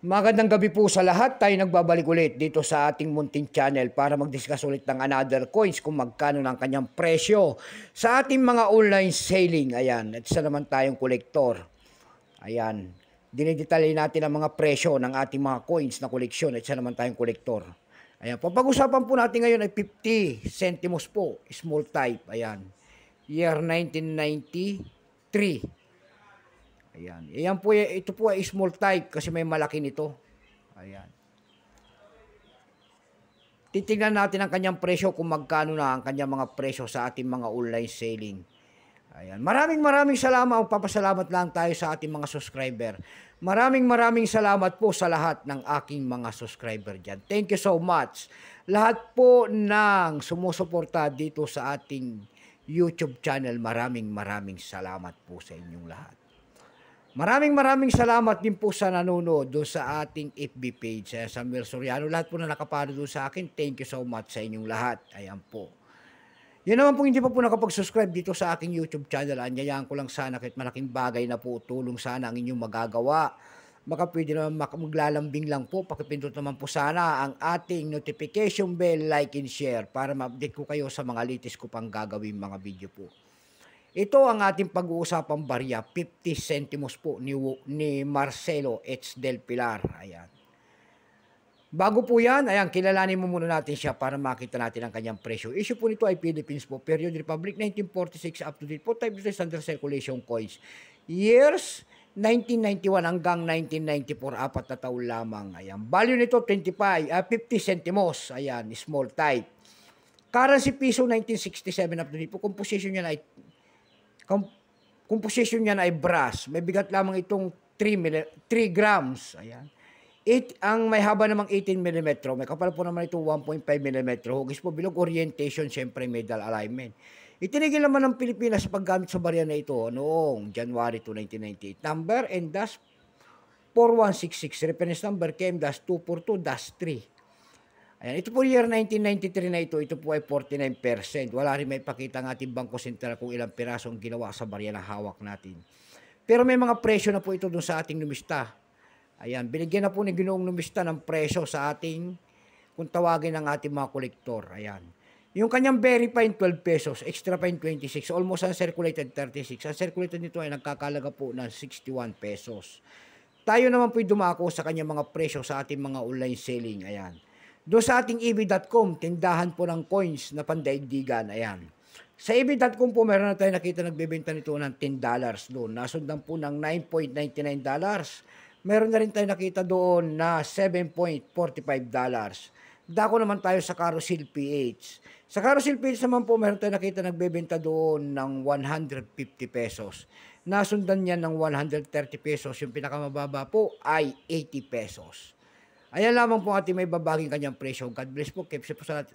Magandang gabi po sa lahat. Tayo nagbabalik ulit dito sa ating munting channel para mag-discuss ulit ng another coins kung magkano ng kanyang presyo sa ating mga online selling. Ayan, at isa naman tayong kolektor. Ayan, dinidetalye natin ang mga presyo ng ating mga coins na koleksyon at isa naman tayong kolektor. Ayan, papag-usapan po natin ngayon ay 50 centimos po, small type. Ayan, year 1993. Ayan. Ayan po, ito po ay small type kasi may malaki nito. Ayan. Titingnan natin ang kanyang presyo kung magkano na ang kanyang mga presyo sa ating mga online selling. Ayan. Maraming salamat. Papasalamat lang tayo sa ating mga subscriber. Maraming salamat po sa lahat ng aking mga subscriber dyan. Thank you so much. Lahat po ng sumusuporta dito sa ating YouTube channel, maraming salamat po sa inyong lahat. Maraming salamat din po sa nanonood doon sa ating FB page, Samuel Soriano. Lahat po na nakapalo doon sa akin, thank you so much sa inyong lahat. Ayan po. Yan naman po hindi pa po nakapag-subscribe dito sa aking YouTube channel. Anyayaan ko lang sana kahit malaking bagay na po, tulong sana ang inyong magagawa. Baka pwede naman maglalambing lang po. Pakipindot naman po sana ang ating notification bell, like and share para ma-update ko kayo sa mga latest ko pang gagawin mga video po. Ito ang ating pag-uusapang barya, 50 centimos po ni Marcelo H. Del Pilar. Ayan. Bago po yan, ayan, kilalanin mo muna natin siya para makita natin ang kanyang presyo. Issue po nito ay Philippines po, period Republic 1946 up to date po, type ito under circulation coins. Years 1991 hanggang 1994, 4 na taon lamang. Ayan. Value nito 50 centimos. Ayan, small type. Currency piso 1967 up to date po, composition niya ay composition niya ay brass. May bigat lamang itong 3 grams. Ayan. Ang may haba namang 18 mm. May kapal po naman itong 1.5 mm. Hugis po bilog, orientation, syempre medal alignment. Itinigil naman ng Pilipinas sa paggamit sa barya na ito noong January 2, 1998. Number N-4166. Reference number KM-242-3. Ayan, ito po year 1993 na ito po ay 49%. Wala rin may pakita ng ating Bangko Sentral kung ilang pirasong ginawa sa barya na hawak natin. Pero may mga presyo na po ito doon sa ating numista. Ayan, binigyan na po ni Ginoong numista ng presyo sa ating, kung tawagin ng ating mga kolektor. Ayan. Yung kanyang very fine 12 pesos, extra fine 26, almost uncirculated 36. Ang circulated nito ay nagkakalaga po ng 61 pesos. Tayo naman po dumako sa kanyang mga presyo sa ating mga online selling. Ayan. Doon sa ating eb.com, tindahan po ng coins na pandaigdigan. Ayan. Sa eb.com po, meron na tayo nakita nagbebenta nito ng $10 doon. Nasundan po ng $9.99. Meron na rin tayo nakita doon na $7.45. Dako naman tayo sa Carousel PH. Sa Carousel PH naman po, meron tayo nakita nagbebenta doon ng 150 pesos. Nasundan niyan ng 130 pesos. Yung pinakamababa po ay 80 pesos. Ayan lamang po ating may babaging kanyang presyo. God bless po. Keep safe po sa lahat.